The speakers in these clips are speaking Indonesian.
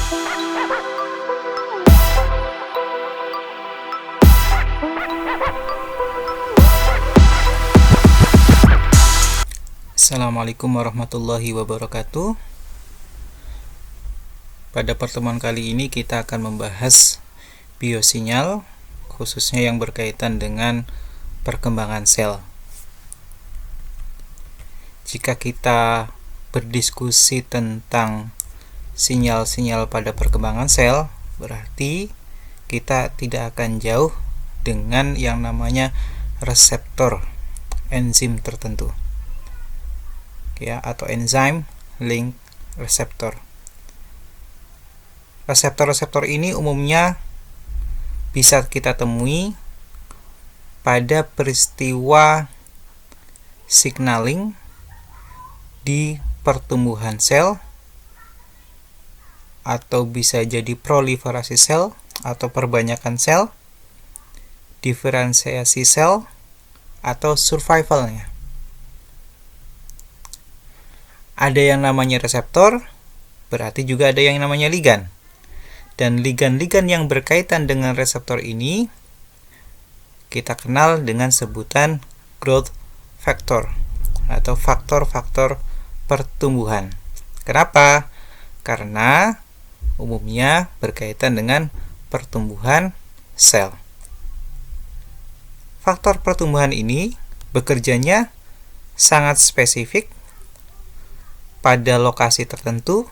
Assalamualaikum warahmatullahi wabarakatuh. Pada pertemuan kali ini kita akan membahas biosinyal, khususnya yang berkaitan dengan perkembangan sel. Jika kita berdiskusi tentang sinyal-sinyal pada perkembangan sel, berarti kita tidak akan jauh dengan yang namanya reseptor enzim tertentu, atau enzyme link receptor. Reseptor-reseptor ini umumnya bisa kita temui pada peristiwa signaling di pertumbuhan sel, atau bisa jadi proliferasi sel atau perbanyakan sel, diferensiasi sel, atau survivalnya. Ada yang namanya reseptor, berarti juga ada yang namanya ligan. Dan ligan-ligan yang berkaitan dengan reseptor ini kita kenal dengan sebutan growth factor atau faktor-faktor pertumbuhan. Kenapa? Karena umumnya berkaitan dengan pertumbuhan sel. Faktor pertumbuhan ini bekerjanya sangat spesifik pada lokasi tertentu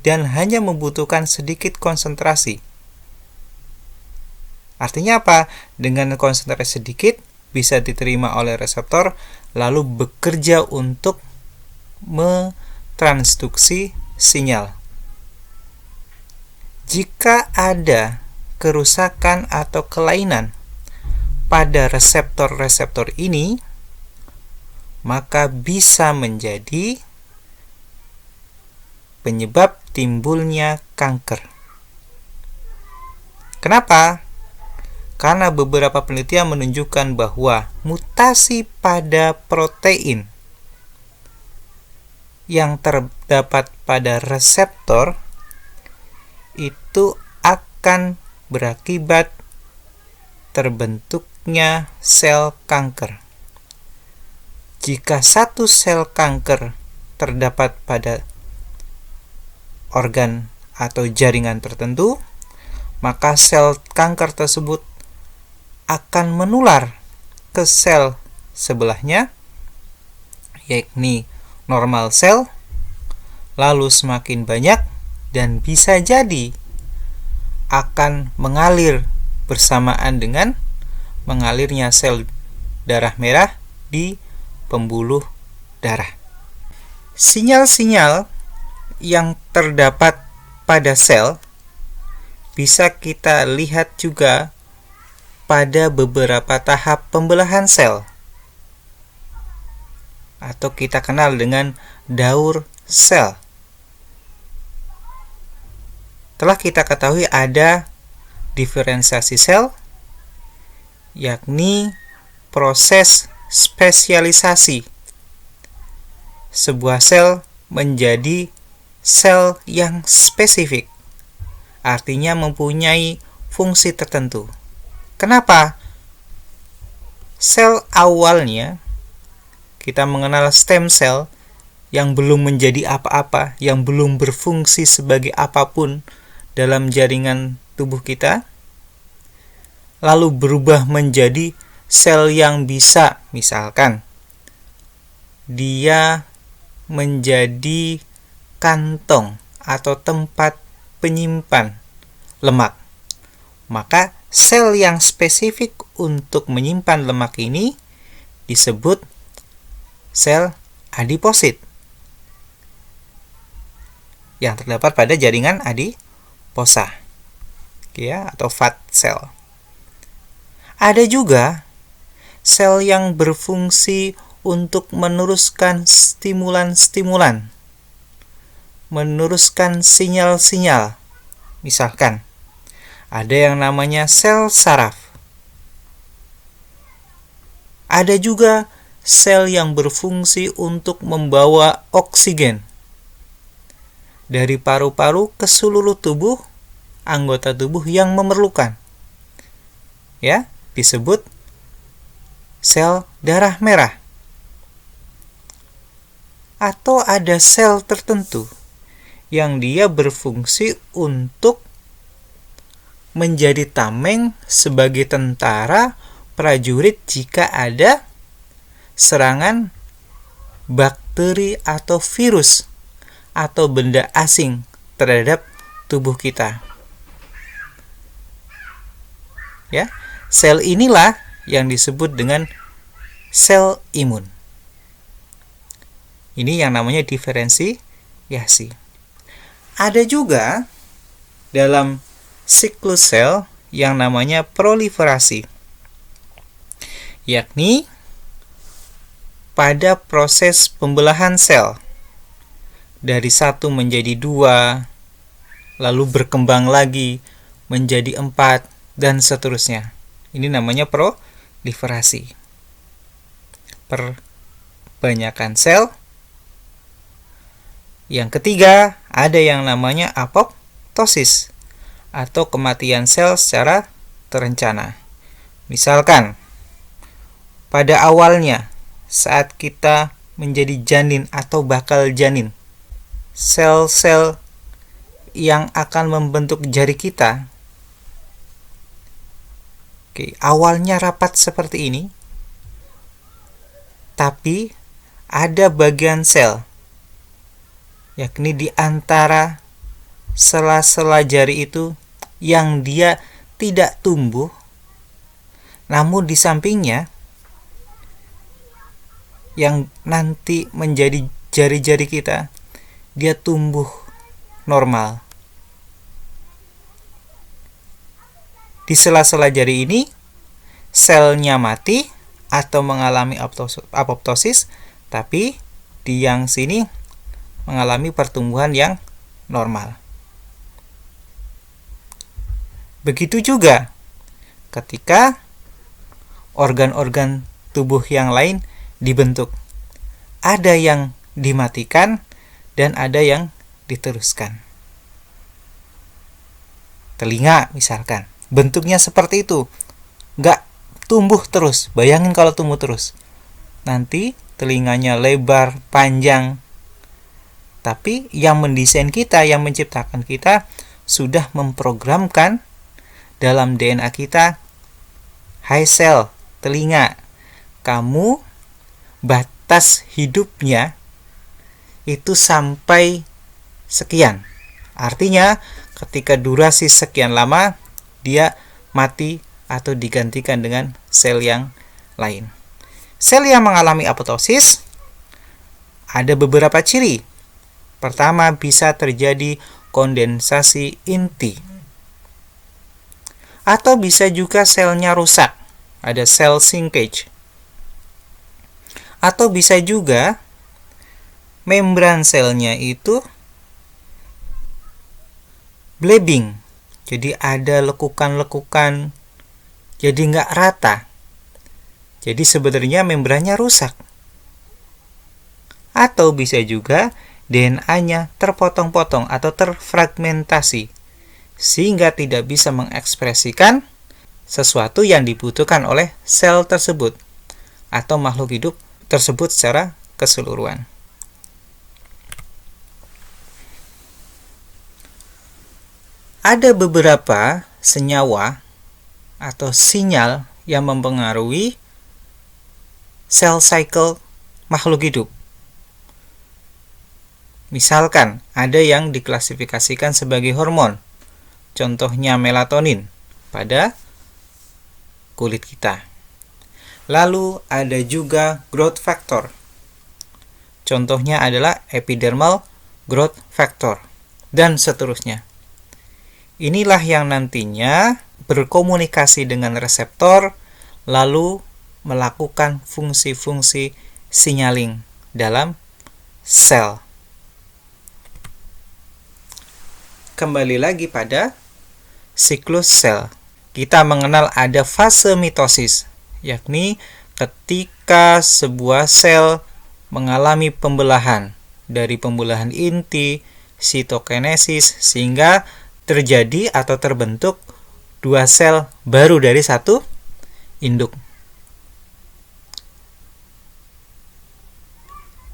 dan hanya membutuhkan sedikit konsentrasi. Artinya apa? Dengan konsentrasi sedikit bisa diterima oleh reseptor lalu bekerja untuk mentransduksi sinyal. Jika ada kerusakan atau kelainan pada reseptor-reseptor ini, maka bisa menjadi penyebab timbulnya kanker. Kenapa? Karena beberapa penelitian menunjukkan bahwa mutasi pada protein yang terdapat pada reseptor itu akan berakibat terbentuknya sel kanker. Jika satu sel kanker terdapat pada organ atau jaringan tertentu, maka sel kanker tersebut akan menular ke sel sebelahnya, yakni normal sel, lalu semakin banyak dan bisa jadi akan mengalir bersamaan dengan mengalirnya sel darah merah di pembuluh darah. Sinyal-sinyal yang terdapat pada sel bisa kita lihat juga pada beberapa tahap pembelahan sel, atau kita kenal dengan daur sel. Telah kita ketahui ada diferensiasi sel, yakni proses spesialisasi sebuah sel menjadi sel yang spesifik, artinya mempunyai fungsi tertentu. Kenapa? Sel awalnya kita mengenal stem cell yang belum menjadi apa-apa, yang belum berfungsi sebagai apapun dalam jaringan tubuh kita, lalu berubah menjadi sel yang bisa, misalkan dia menjadi kantong atau tempat penyimpan lemak. Maka sel yang spesifik untuk menyimpan lemak ini disebut sel adiposit yang terdapat pada jaringan adiposa, atau fat cell. Ada juga sel yang berfungsi untuk meneruskan stimulan-stimulan, meneruskan sinyal-sinyal. Misalkan, ada yang namanya sel saraf. Ada juga sel yang berfungsi untuk membawa oksigen dari paru-paru ke seluruh tubuh, anggota tubuh yang memerlukan. Ya, disebut sel darah merah. Atau ada sel tertentu yang dia berfungsi untuk menjadi tameng sebagai tentara prajurit jika ada serangan bakteri atau virus atau benda asing terhadap tubuh kita. Ya, sel inilah yang disebut dengan sel imun. Ini yang namanya diferensiasi. Ada juga dalam siklus sel yang namanya proliferasi, yakni pada proses pembelahan sel dari 1 menjadi 2, lalu berkembang lagi menjadi 4, dan seterusnya. Ini namanya proliferasi. Perbanyakan sel. Yang ketiga, ada yang namanya apoptosis atau kematian sel secara terencana. Misalkan, pada awalnya saat kita menjadi janin atau bakal janin, sel-sel yang akan membentuk jari kita, awalnya rapat seperti ini, tapi ada bagian sel, yakni di antara sela-sela jari itu yang dia tidak tumbuh, namun di sampingnya yang nanti menjadi jari-jari kita, dia tumbuh normal. Di sela-sela jari ini, selnya mati atau mengalami apoptosis, tapi di yang sini mengalami pertumbuhan yang normal. Begitu juga ketika organ-organ tubuh yang lain dibentuk. Ada yang dimatikan dan ada yang diteruskan. Telinga misalkan, bentuknya seperti itu, nggak tumbuh terus. Bayangin kalau tumbuh terus, nanti telinganya lebar, panjang. Tapi yang mendesain kita, yang menciptakan kita, sudah memprogramkan dalam DNA kita, hai sel telinga, kamu batas hidupnya itu sampai sekian. Artinya ketika durasi sekian lama, dia mati atau digantikan dengan sel yang lain. Sel yang mengalami apoptosis ada beberapa ciri. Pertama, bisa terjadi kondensasi inti. Atau bisa juga selnya rusak, ada cell shrinkage. Atau bisa juga membran selnya itu blebbing, jadi ada lekukan-lekukan, jadi nggak rata. Jadi sebenarnya membrannya rusak. Atau bisa juga DNA-nya terpotong-potong atau terfragmentasi, sehingga tidak bisa mengekspresikan sesuatu yang dibutuhkan oleh sel tersebut atau makhluk hidup tersebut secara keseluruhan. Ada beberapa senyawa atau sinyal yang mempengaruhi cell cycle makhluk hidup. Misalkan ada yang diklasifikasikan sebagai hormon, contohnya melatonin pada kulit kita. Lalu ada juga growth factor, contohnya adalah epidermal growth factor, dan seterusnya. Inilah yang nantinya berkomunikasi dengan reseptor, lalu melakukan fungsi-fungsi signaling dalam sel. Kembali lagi pada siklus sel. Kita mengenal ada fase mitosis, yakni ketika sebuah sel mengalami pembelahan dari pembelahan inti, sitokinesis, sehingga terjadi atau terbentuk 2 sel baru dari satu induk.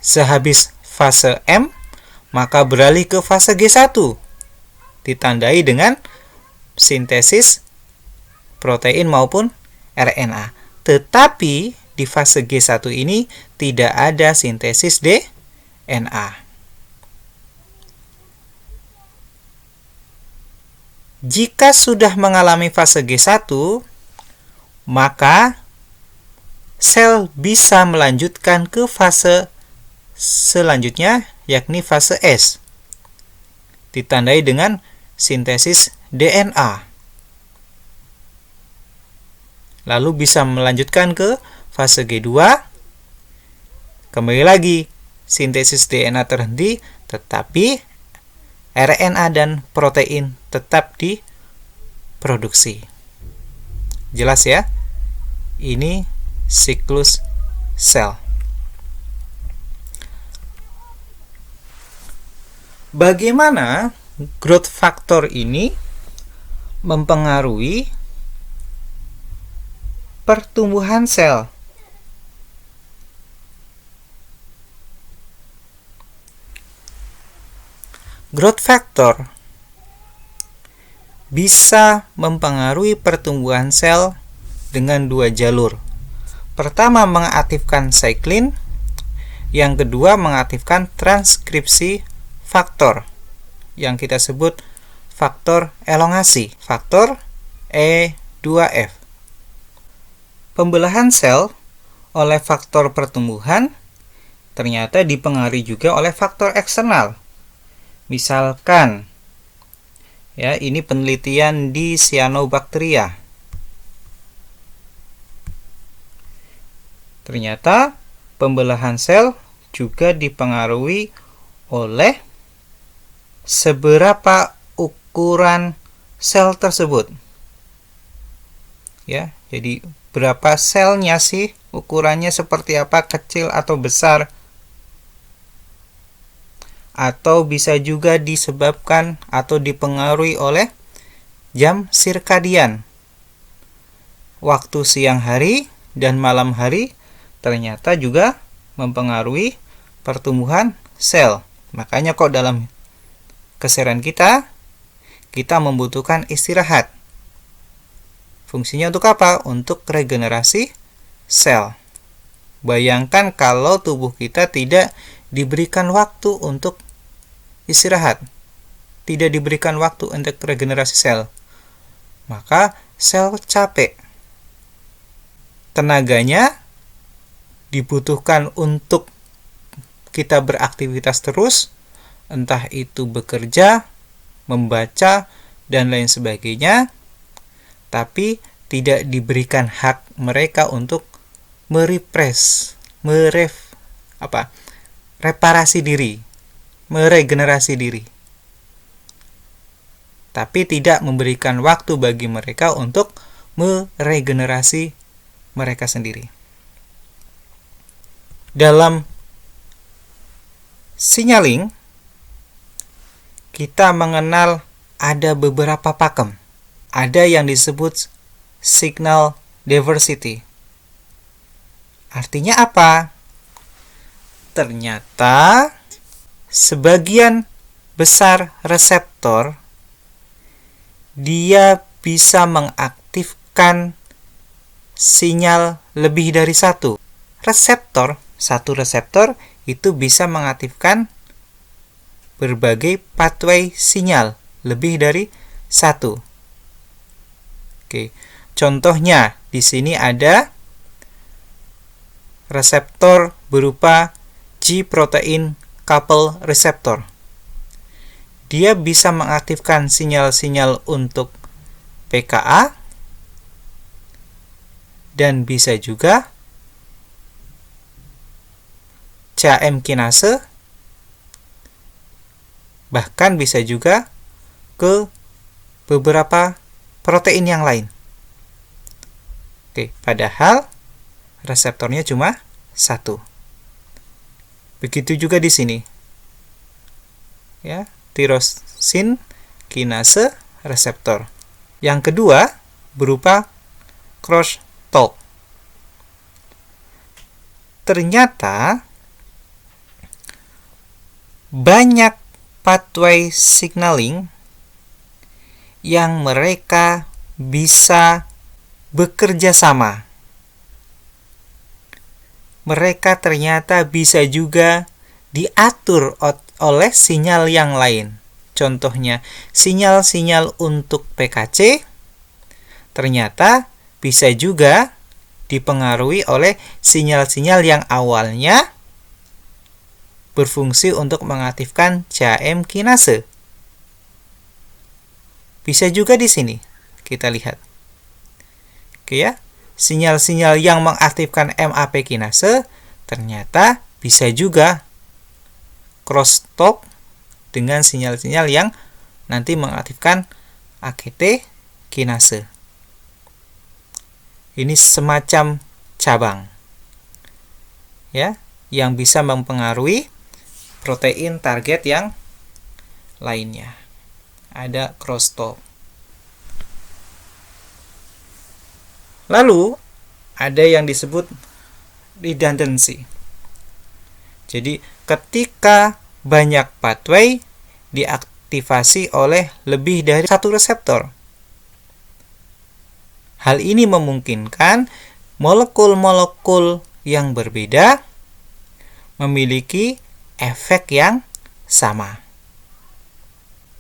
Sehabis fase M, maka beralih ke fase G1, ditandai dengan sintesis protein maupun RNA. Tetapi di fase G1 ini tidak ada sintesis DNA. Jika sudah mengalami fase G1, maka sel bisa melanjutkan ke fase selanjutnya, yakni fase S, ditandai dengan sintesis DNA. Lalu bisa melanjutkan ke fase G2. Kembali lagi, sintesis DNA terhenti, tetapi RNA dan protein tetap diproduksi. Jelas ya? Ini siklus sel. Bagaimana growth factor ini mempengaruhi pertumbuhan sel? Growth factor bisa mempengaruhi pertumbuhan sel dengan 2 jalur. Pertama, mengaktifkan cyclin. Yang kedua, mengaktifkan transkripsi faktor yang kita sebut faktor elongasi, faktor E2F. Pembelahan sel oleh faktor pertumbuhan ternyata dipengaruhi juga oleh faktor eksternal. Misalkan, ya, ini penelitian di Cyanobacteria. Ternyata pembelahan sel juga dipengaruhi oleh seberapa ukuran sel tersebut. Ya, jadi berapa selnya sih, ukurannya seperti apa, kecil atau besar. Atau bisa juga disebabkan atau dipengaruhi oleh jam sirkadian. Waktu siang hari dan malam hari ternyata juga mempengaruhi pertumbuhan sel. Makanya kok dalam keseharian kita membutuhkan istirahat. Fungsinya untuk apa? Untuk regenerasi sel. Bayangkan kalau tubuh kita tidak diberikan waktu untuk istirahat, tidak diberikan waktu untuk regenerasi sel, maka sel capek. Tenaganya dibutuhkan untuk kita beraktivitas terus, entah itu bekerja, membaca, dan lain sebagainya, tapi tidak diberikan hak mereka untuk reparasi diri, meregenerasi diri. Tapi tidak memberikan waktu bagi mereka untuk meregenerasi mereka sendiri. Dalam signaling, kita mengenal ada beberapa pakem. Ada yang disebut signal diversity. Artinya apa? Ternyata sebagian besar reseptor dia bisa mengaktifkan sinyal lebih dari satu. Satu reseptor itu bisa mengaktifkan berbagai pathway sinyal lebih dari satu. Oke, contohnya di sini ada reseptor berupa G-protein couple receptor. Dia bisa mengaktifkan sinyal-sinyal untuk PKA dan bisa juga CAM kinase, bahkan bisa juga ke beberapa protein yang lain. Oke, padahal reseptornya cuma satu. Begitu juga di sini. Ya, tirosin kinase reseptor. Yang kedua berupa crosstalk. Ternyata banyak pathway signaling yang mereka bisa bekerja sama. Mereka ternyata bisa juga diatur oleh sinyal yang lain. Contohnya, sinyal-sinyal untuk PKC ternyata bisa juga dipengaruhi oleh sinyal-sinyal yang awalnya berfungsi untuk mengaktifkan CAM kinase. Bisa juga di sini kita lihat. Oke ya, sinyal-sinyal yang mengaktifkan MAP kinase ternyata bisa juga crosstalk dengan sinyal-sinyal yang nanti mengaktifkan AKT kinase. Ini semacam cabang ya, yang bisa mempengaruhi protein target yang lainnya. Ada crosstalk. Lalu ada yang disebut redundancy. Jadi ketika banyak pathway diaktifasi oleh lebih dari satu reseptor, hal ini memungkinkan molekul-molekul yang berbeda memiliki efek yang sama.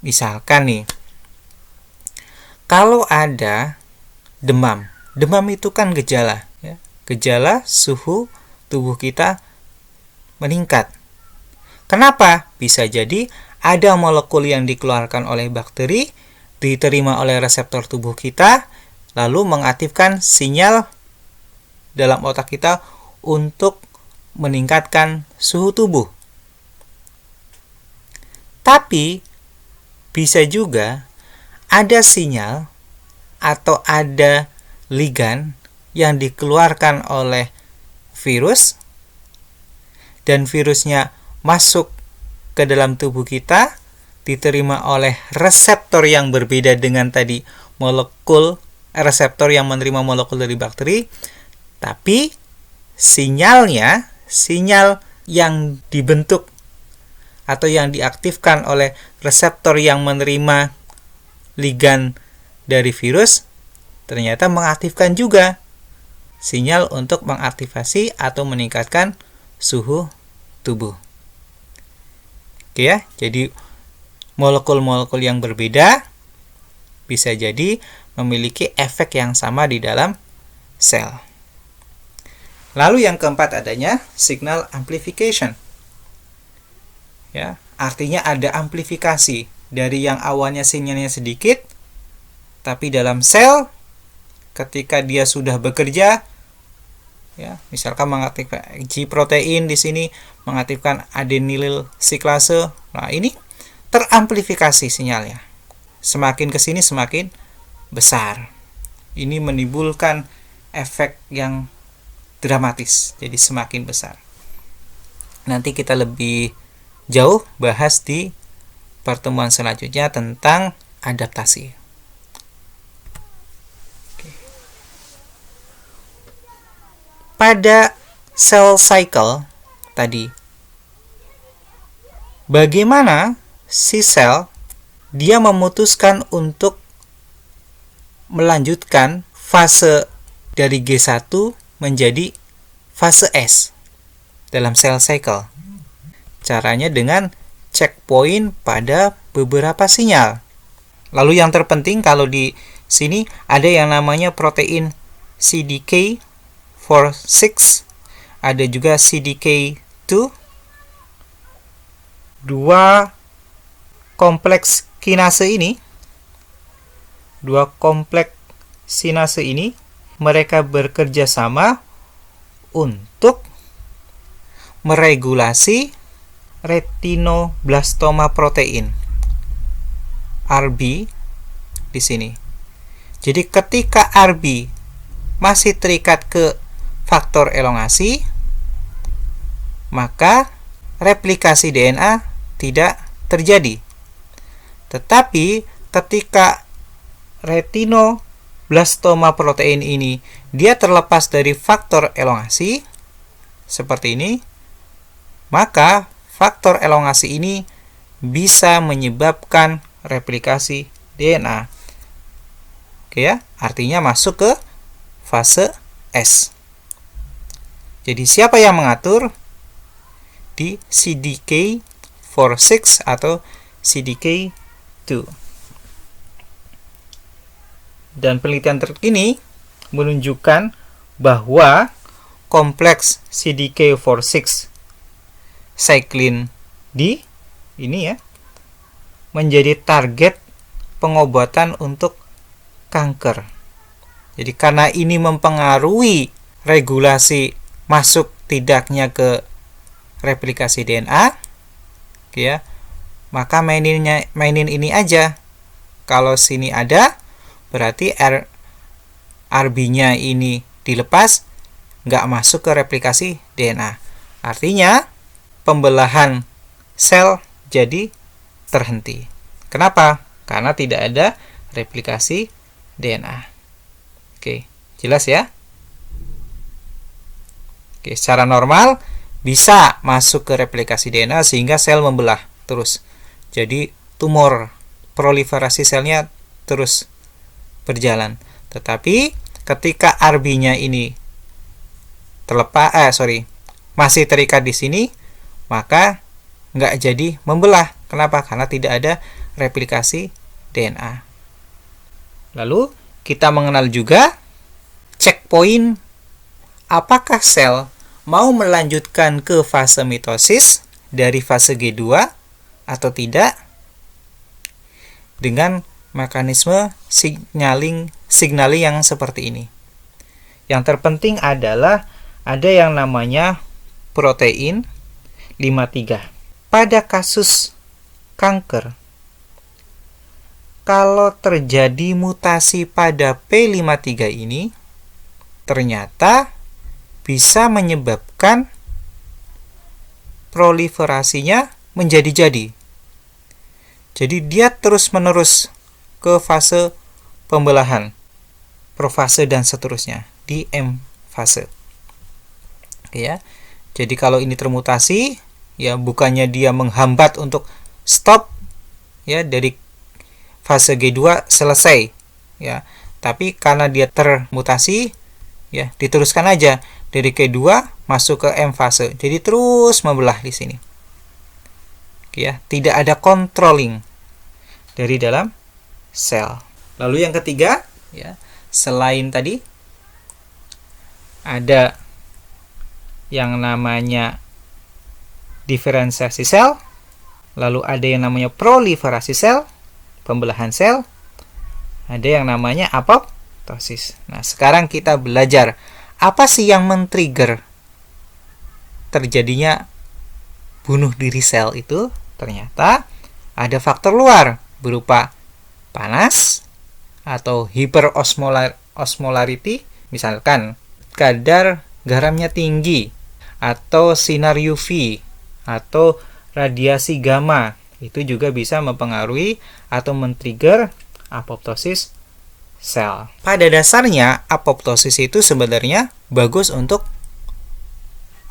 Misalkan nih, kalau ada demam itu kan gejala ya. Gejala suhu tubuh kita meningkat. Kenapa? Bisa jadi ada molekul yang dikeluarkan oleh bakteri, diterima oleh reseptor tubuh kita, lalu mengaktifkan sinyal dalam otak kita untuk meningkatkan suhu tubuh. Tapi bisa juga ada sinyal atau ada ligan yang dikeluarkan oleh virus dan virusnya masuk ke dalam tubuh kita, diterima oleh reseptor yang berbeda dengan tadi molekul reseptor yang menerima molekul dari bakteri, tapi sinyal yang dibentuk atau yang diaktifkan oleh reseptor yang menerima ligan dari virus ternyata mengaktifkan juga sinyal untuk mengaktifasi atau meningkatkan suhu tubuh. Oke ya, jadi molekul-molekul yang berbeda bisa jadi memiliki efek yang sama di dalam sel. Lalu yang keempat adanya signal amplification. Ya, artinya ada amplifikasi dari yang awalnya sinyalnya sedikit, tapi dalam sel ketika dia sudah bekerja, ya, misalkan mengaktifkan G protein di sini, mengaktifkan adenylyl siklase. Nah, ini teramplifikasi sinyalnya. Semakin ke sini semakin besar. Ini menimbulkan efek yang dramatis, jadi semakin besar. Nanti kita lebih jauh bahas di pertemuan selanjutnya tentang adaptasi. Pada cell cycle tadi, bagaimana si sel dia memutuskan untuk melanjutkan fase dari G1 menjadi fase S dalam cell cycle. Caranya dengan checkpoint pada beberapa sinyal. Lalu yang terpenting kalau di sini ada yang namanya protein CDK4/6, ada juga CDK2. Dua kompleks kinase ini mereka bekerja sama untuk meregulasi retinoblastoma protein RB di sini. Jadi ketika RB masih terikat ke faktor elongasi, maka replikasi DNA tidak terjadi. Tetapi ketika retinoblastoma protein ini dia terlepas dari faktor elongasi seperti ini, maka faktor elongasi ini bisa menyebabkan replikasi DNA. Oke ya, artinya masuk ke fase S. Jadi siapa yang mengatur? Di CDK4/6 atau CDK2. Dan penelitian terkini menunjukkan bahwa kompleks CDK4/6 cyclin D ini ya menjadi target pengobatan untuk kanker. Jadi karena ini mempengaruhi regulasi masuk tidaknya ke replikasi DNA, ya, maka mainin ini aja. Kalau sini ada, berarti RB-nya ini dilepas, nggak masuk ke replikasi DNA. Artinya pembelahan sel jadi terhenti. Kenapa? Karena tidak ada replikasi DNA. Oke, jelas ya? Oke, secara normal bisa masuk ke replikasi DNA sehingga sel membelah terus. Jadi tumor proliferasi selnya terus berjalan. Tetapi ketika RB-nya ini masih terikat di sini, maka nggak jadi membelah. Kenapa? Karena tidak ada replikasi DNA. Lalu kita mengenal juga checkpoint apakah sel mau melanjutkan ke fase mitosis dari fase G2 atau tidak dengan mekanisme signaling yang seperti ini. Yang terpenting adalah ada yang namanya protein 53. Pada kasus kanker, kalau terjadi mutasi pada P53 ini, ternyata bisa menyebabkan proliferasinya menjadi-jadi. Jadi dia terus-menerus ke fase pembelahan, profase dan seterusnya di M fase. Oke ya. Jadi kalau ini termutasi, ya bukannya dia menghambat untuk stop ya dari fase G2 selesai ya, tapi karena dia termutasi ya diteruskan aja dari K2 masuk ke M fase. Jadi terus membelah di sini. Ya, tidak ada controlling dari dalam sel. Lalu yang ketiga, ya, selain tadi ada yang namanya diferensiasi sel, lalu ada yang namanya proliferasi sel, pembelahan sel, ada yang namanya apoptosis. Nah, sekarang kita belajar apa sih yang men-trigger terjadinya bunuh diri sel itu. Ternyata ada faktor luar berupa panas atau hyperosmolarity, misalkan kadar garamnya tinggi, atau sinar UV atau radiasi gamma, itu juga bisa mempengaruhi atau men-trigger apoptosis sel. Pada dasarnya apoptosis itu sebenarnya bagus untuk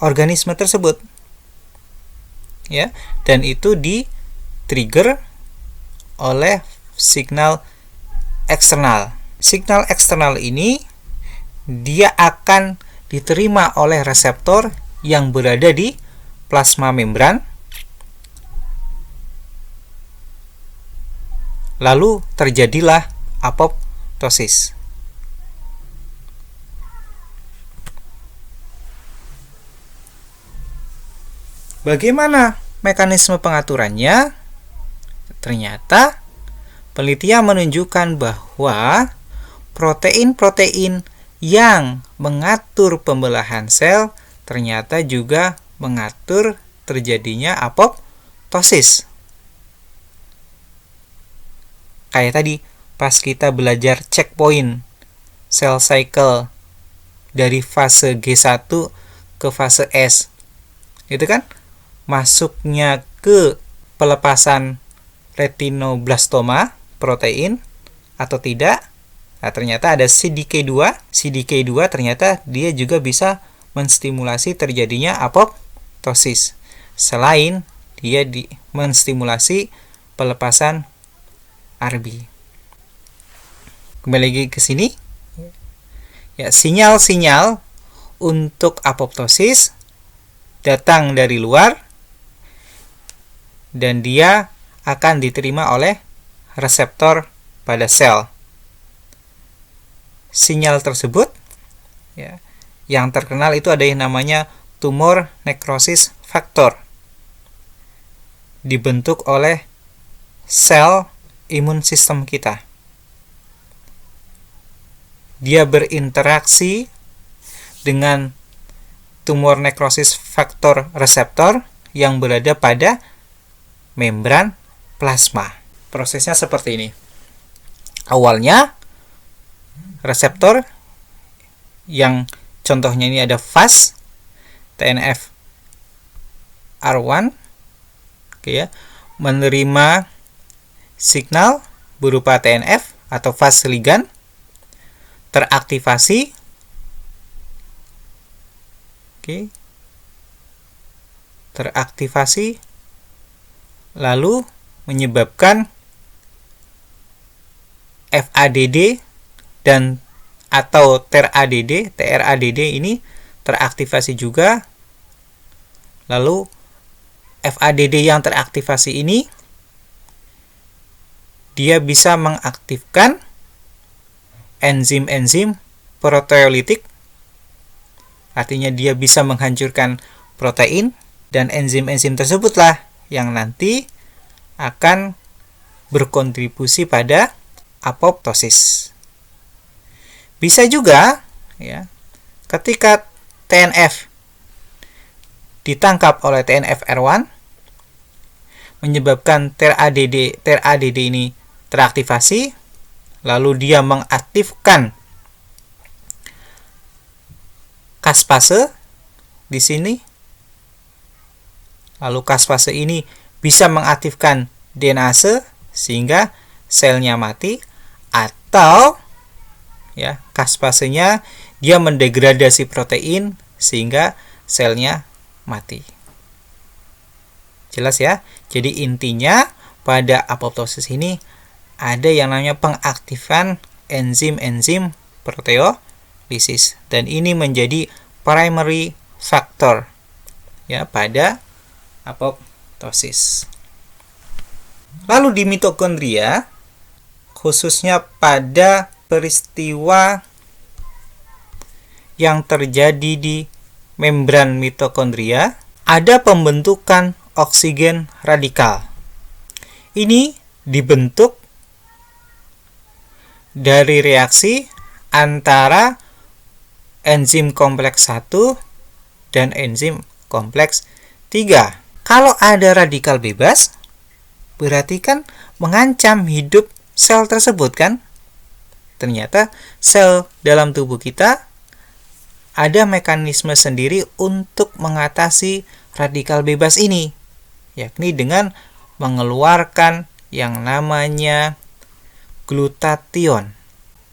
organisme tersebut. Ya, dan itu di-trigger oleh signal eksternal. Signal eksternal ini dia akan diterima oleh reseptor yang berada di plasma membran. Lalu terjadilah apoptosis. Bagaimana mekanisme pengaturannya? Ternyata penelitian menunjukkan bahwa protein-protein yang mengatur pembelahan sel ternyata juga mengatur terjadinya apoptosis. Kayak tadi pas kita belajar checkpoint cell cycle dari fase G1 ke fase S, itu kan masuknya ke pelepasan retinoblastoma protein atau tidak. Nah, ternyata ada CDK2. CDK2 ternyata dia juga bisa menstimulasi terjadinya apoptosis. Selain dia menstimulasi pelepasan RB. Kembali lagi ke sini. Ya, sinyal-sinyal untuk apoptosis datang dari luar dan dia akan diterima oleh reseptor pada sel. Sinyal tersebut ya, yang terkenal itu ada yang namanya tumor necrosis factor, dibentuk oleh sel imun sistem kita. Dia berinteraksi dengan tumor necrosis factor reseptor yang berada pada membran plasma. Prosesnya seperti ini. Awalnya reseptor yang contohnya ini ada Fas TNF R1 ya, menerima signal berupa TNF atau Fas ligand, teraktivasi, teraktivasi, lalu menyebabkan FADD dan atau TRADD ini teraktivasi juga. Lalu FADD yang teraktivasi ini dia bisa mengaktifkan enzim-enzim proteolitik, artinya dia bisa menghancurkan protein, dan enzim-enzim tersebutlah yang nanti akan berkontribusi pada apoptosis. Bisa juga ya, ketika TNF ditangkap oleh TNF R1 menyebabkan TRADD ini teraktivasi, lalu dia mengaktifkan caspase di sini. Lalu caspase ini bisa mengaktifkan DNase sehingga selnya mati, atau ya, caspasenya dia mendegradasi protein sehingga selnya mati. Jelas ya? Jadi intinya pada apoptosis ini ada yang namanya pengaktifan enzim-enzim proteolisis, dan ini menjadi primary factor ya pada apoptosis. Lalu di mitokondria, khususnya pada peristiwa yang terjadi di membran mitokondria, ada pembentukan oksigen radikal. Ini dibentuk dari reaksi antara enzim kompleks 1 dan enzim kompleks 3. Kalau ada radikal bebas, berarti kan mengancam hidup sel tersebut kan? Ternyata sel dalam tubuh kita ada mekanisme sendiri untuk mengatasi radikal bebas ini, yakni dengan mengeluarkan yang namanya glutathione,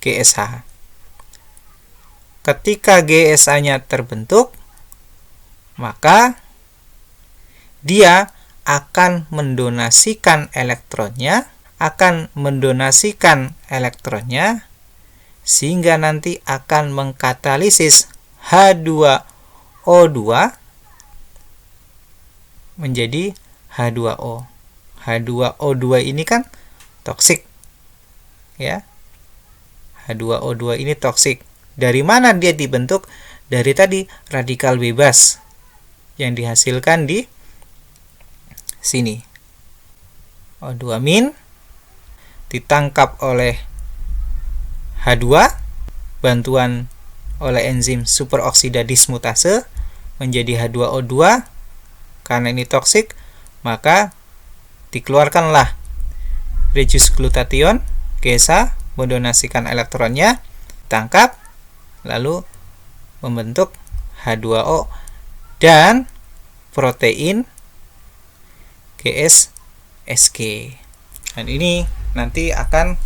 GSH. Ketika GSH-nya terbentuk, maka dia akan mendonasikan elektronnya, sehingga nanti akan mengkatalisis H2O2 menjadi H2O. H2O2 ini kan toksik ya. H2O2 ini toksik. Dari mana dia dibentuk? Dari tadi radikal bebas yang dihasilkan di sini. O2- ditangkap oleh H2, bantuan oleh enzim superoksida dismutase menjadi H2O2. Karena ini toksik, maka dikeluarkanlah reduced glutathione, GSH, mendonasikan elektronnya, tangkap, lalu membentuk H2O dan protein GSSG. Dan ini nanti akan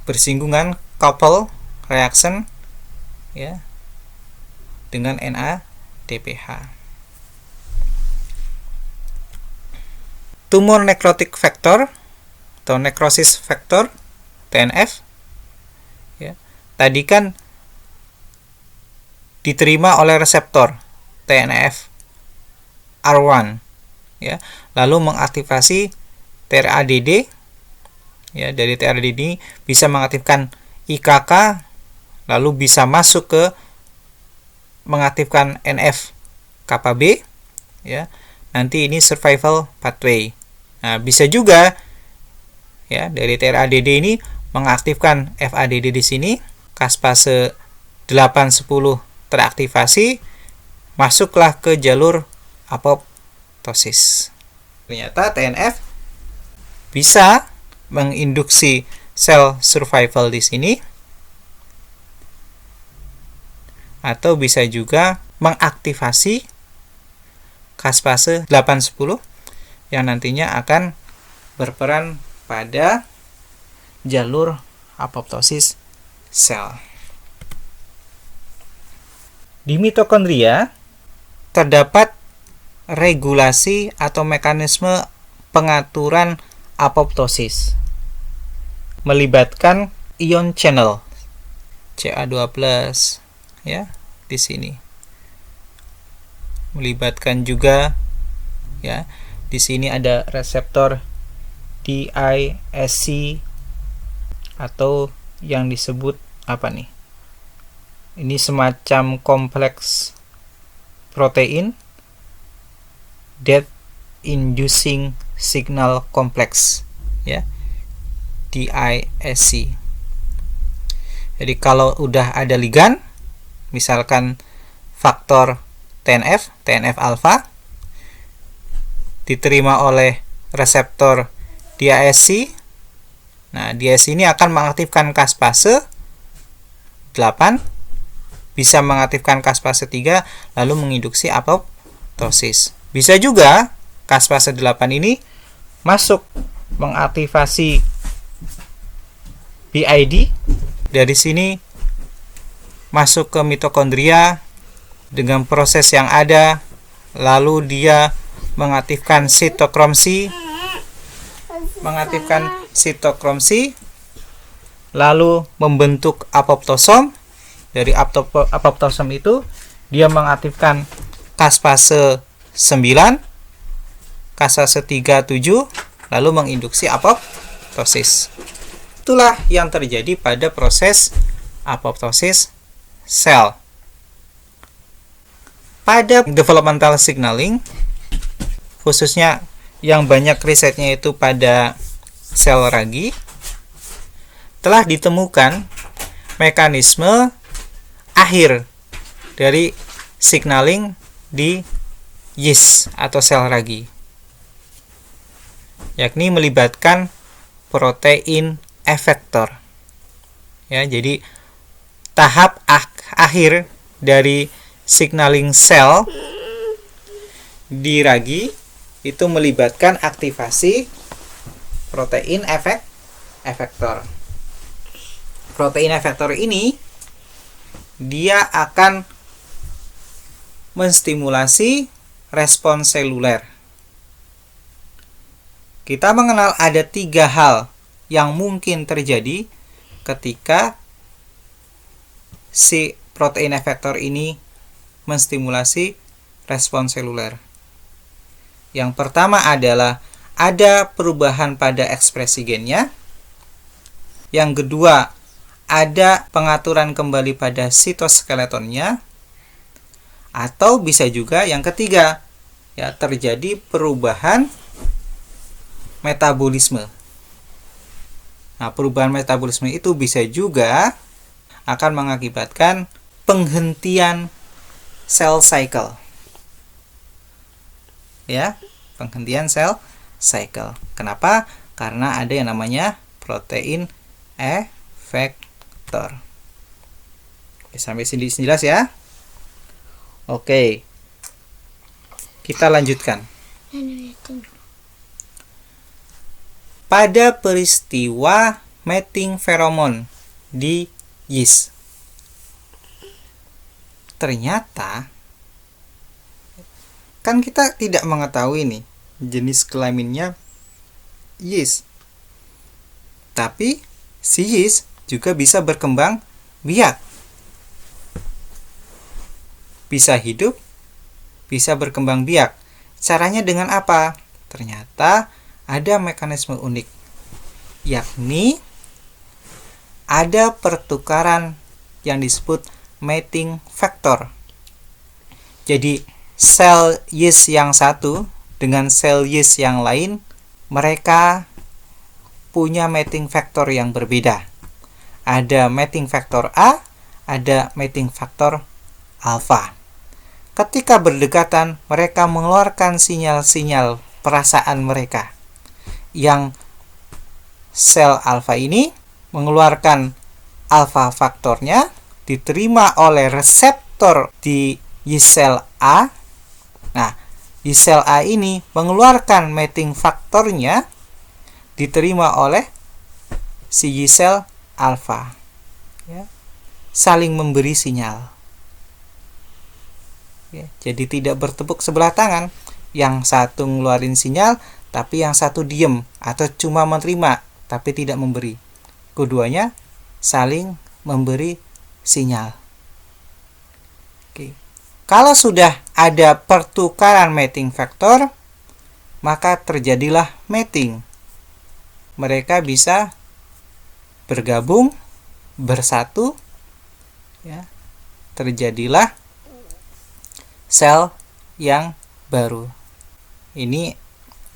bersinggungan couple reaction ya dengan NADPH. Tumor necrotic factor atau necrosis factor TNF ya. Tadi kan diterima oleh reseptor TNF R1 ya, lalu mengaktifasi TRADD ya. Dari TRADD bisa mengaktifkan IKK, lalu bisa masuk ke mengaktifkan NF-κB ya. Nanti ini survival pathway. Nah, bisa juga ya dari TRADD ini mengaktifkan FADD di sini, caspase 8-10 teraktivasi, masuklah ke jalur apoptosis. Ternyata TNF bisa menginduksi sel survival di sini, atau bisa juga mengaktifasi caspase 8-10 yang nantinya akan berperan pada jalur apoptosis sel. Di mitokondria terdapat regulasi atau mekanisme pengaturan apoptosis melibatkan ion channel Ca2+ ya di sini. Melibatkan juga ya, di sini ada reseptor DISC atau yang disebut apa nih? Ini semacam kompleks protein death inducing signal complex ya, DISC. Jadi kalau udah ada ligan, misalkan faktor TNF alfa diterima oleh reseptor DISC. Nah, DISC ini akan mengaktifkan caspase 8, bisa mengaktifkan caspase 3, lalu menginduksi apoptosis. Bisa juga caspase 8 ini masuk mengaktifasi BID, dari sini masuk ke mitokondria dengan proses yang ada, lalu dia mengaktifkan sitokrom C, lalu membentuk apoptosom. Dari apoptosom itu dia mengaktifkan caspase 9, caspase 3, 7, lalu menginduksi apoptosis. Itulah yang terjadi pada proses apoptosis sel. Pada developmental signaling, khususnya yang banyak risetnya itu pada sel ragi, telah ditemukan mekanisme akhir dari signaling di yeast atau sel ragi, yakni melibatkan protein efektor. Ya, jadi tahap akhir dari signaling sel di ragi itu melibatkan aktivasi protein efektor. Protein efektor ini dia akan menstimulasi respons seluler. Kita mengenal ada 3 hal yang mungkin terjadi ketika si protein efektor ini menstimulasi respons seluler. Yang pertama adalah ada perubahan pada ekspresi gennya. Yang kedua, ada pengaturan kembali pada sitoskeletonnya. Atau bisa juga yang ketiga, ya, terjadi perubahan metabolisme. Nah, perubahan metabolisme itu bisa juga akan mengakibatkan penghentian cell cycle. Ya, penghentian cell cycle. Kenapa? Karena ada yang namanya protein efektor. Sampai sini jelas ya? Oke. Kita lanjutkan. pada peristiwa mating feromon di yeast. Ternyata kan kita tidak mengetahui nih jenis kelaminnya yeast. Tapi si yeast juga bisa berkembang biak. Bisa hidup, bisa berkembang biak. Caranya dengan apa? Ternyata ada mekanisme unik, yakni ada pertukaran yang disebut mating factor. Jadi sel yeast yang satu dengan sel yeast yang lain, mereka punya mating factor yang berbeda. Ada mating factor A, ada mating factor alpha. Ketika berdekatan, mereka mengeluarkan sinyal-sinyal perasaan mereka. Yang sel alfa ini mengeluarkan alfa faktornya, diterima oleh reseptor di yeast cell A. Nah, yeast cell A ini mengeluarkan mating faktornya, diterima oleh si yeast cell alfa. Ya, saling memberi sinyal. Ya, jadi tidak bertepuk sebelah tangan. Yang satu ngeluarin sinyal, tapi yang satu diem atau cuma menerima, tapi tidak memberi. Keduanya saling memberi sinyal. Oke. Kalau sudah ada pertukaran mating factor, maka terjadilah mating. Mereka bisa bergabung, bersatu, ya. Terjadilah sel yang baru. Ini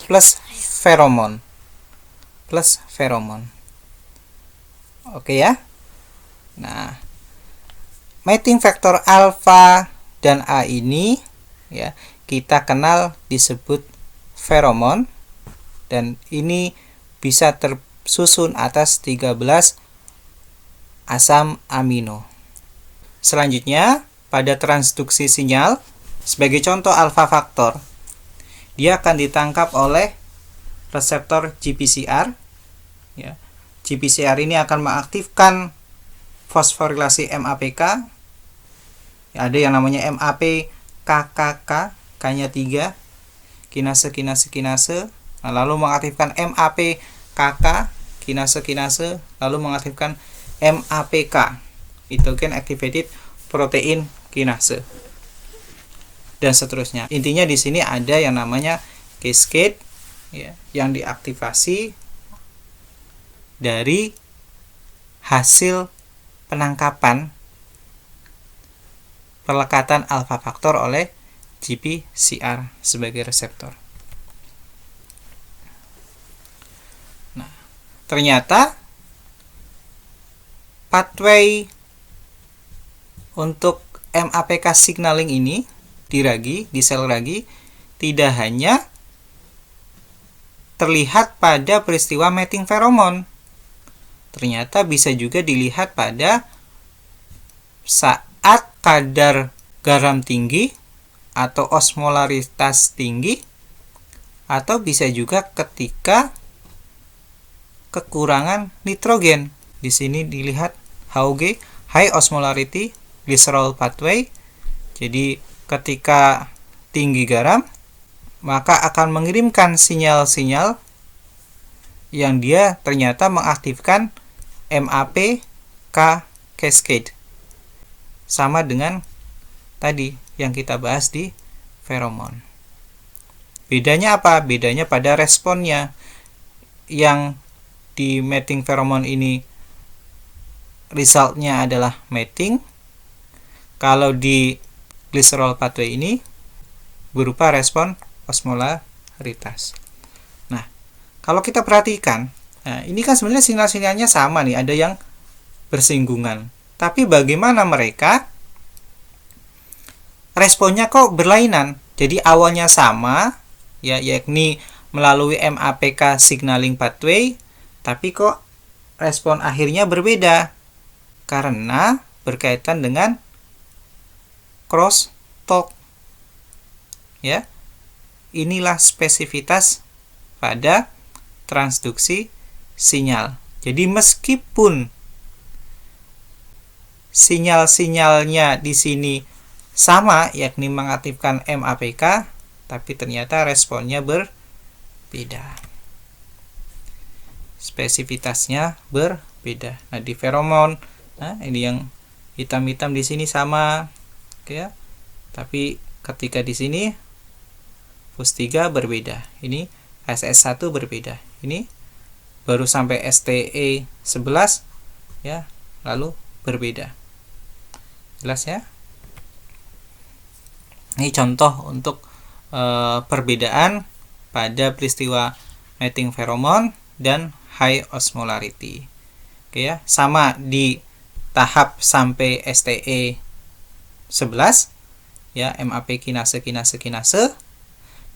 plus feromon. Oke ya. Nah, mating factor alfa dan A ini ya kita kenal disebut feromon, dan ini bisa tersusun atas 13 asam amino. Selanjutnya, pada transduksi sinyal, sebagai contoh alfa faktor, dia akan ditangkap oleh reseptor GPCR. Ya. GPCR ini akan mengaktifkan fosforilasi MAPK. Ya, ada yang namanya MAP KKK, K-nya 3, kinase, lalu mengaktifkan MAP KK, kinase, lalu mengaktifkan MAPK, pitogen activated protein kinase, dan seterusnya. Intinya di sini ada yang namanya cascade, ya, yang diaktifasi dari hasil penangkapan pelekatan alfa faktor oleh GPCR sebagai reseptor. Nah, ternyata pathway untuk MAPK signaling ini di sel ragi tidak hanya terlihat pada peristiwa mating feromon. Ternyata bisa juga dilihat pada saat kadar garam tinggi atau osmolaritas tinggi, atau bisa juga ketika kekurangan nitrogen. Di sini dilihat HOG, high osmolarity glycerol pathway. Jadi ketika tinggi garam, maka akan mengirimkan sinyal-sinyal yang dia ternyata mengaktifkan MAPK cascade. Sama dengan tadi yang kita bahas di feromon. Bedanya apa? Bedanya pada responnya. Yang di mating feromon ini resultnya adalah mating. Kalau di glycerol pathway ini berupa respon osmolaritas. Nah, kalau kita perhatikan, nah ini kan sebenarnya sinyal-sinyalnya sama nih, ada yang bersinggungan. Tapi bagaimana mereka responnya kok berlainan? Jadi awalnya sama, ya, yakni melalui MAPK signaling pathway, tapi kok respon akhirnya berbeda karena berkaitan dengan crosstalk. Ya, inilah spesifitas pada transduksi sinyal. Jadi meskipun sinyal-sinyalnya di sini sama, yakni mengaktifkan MAPK, tapi ternyata responnya berbeda. Spesifitasnya berbeda. Nah, di feromon, nah ini yang hitam-hitam di sini sama, oke ya. Tapi ketika di sini FUS3 berbeda. Ini SS1 berbeda. Ini baru sampai STE11 ya, lalu berbeda. Jelas ya? Ini contoh untuk perbedaan pada peristiwa mating feromon dan high osmolarity. Oke ya, sama di tahap sampai STE 11 ya, MAP kinase,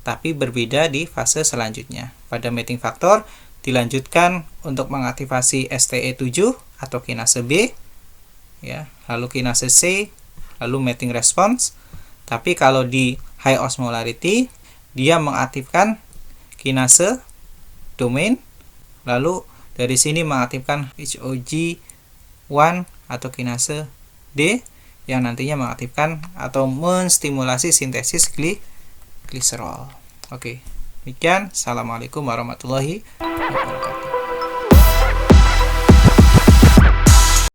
tapi berbeda di fase selanjutnya. Pada mating factor dilanjutkan untuk mengaktifasi STE7 atau kinase B ya, lalu kinase C, lalu mating response. Tapi kalau di high osmolarity dia mengaktifkan kinase domain, lalu dari sini mengaktifkan HOG1 atau kinase D yang nantinya mengaktifkan atau menstimulasi sintesis gliserol. Oke, demikian. Assalamualaikum warahmatullahi wabarakatuh.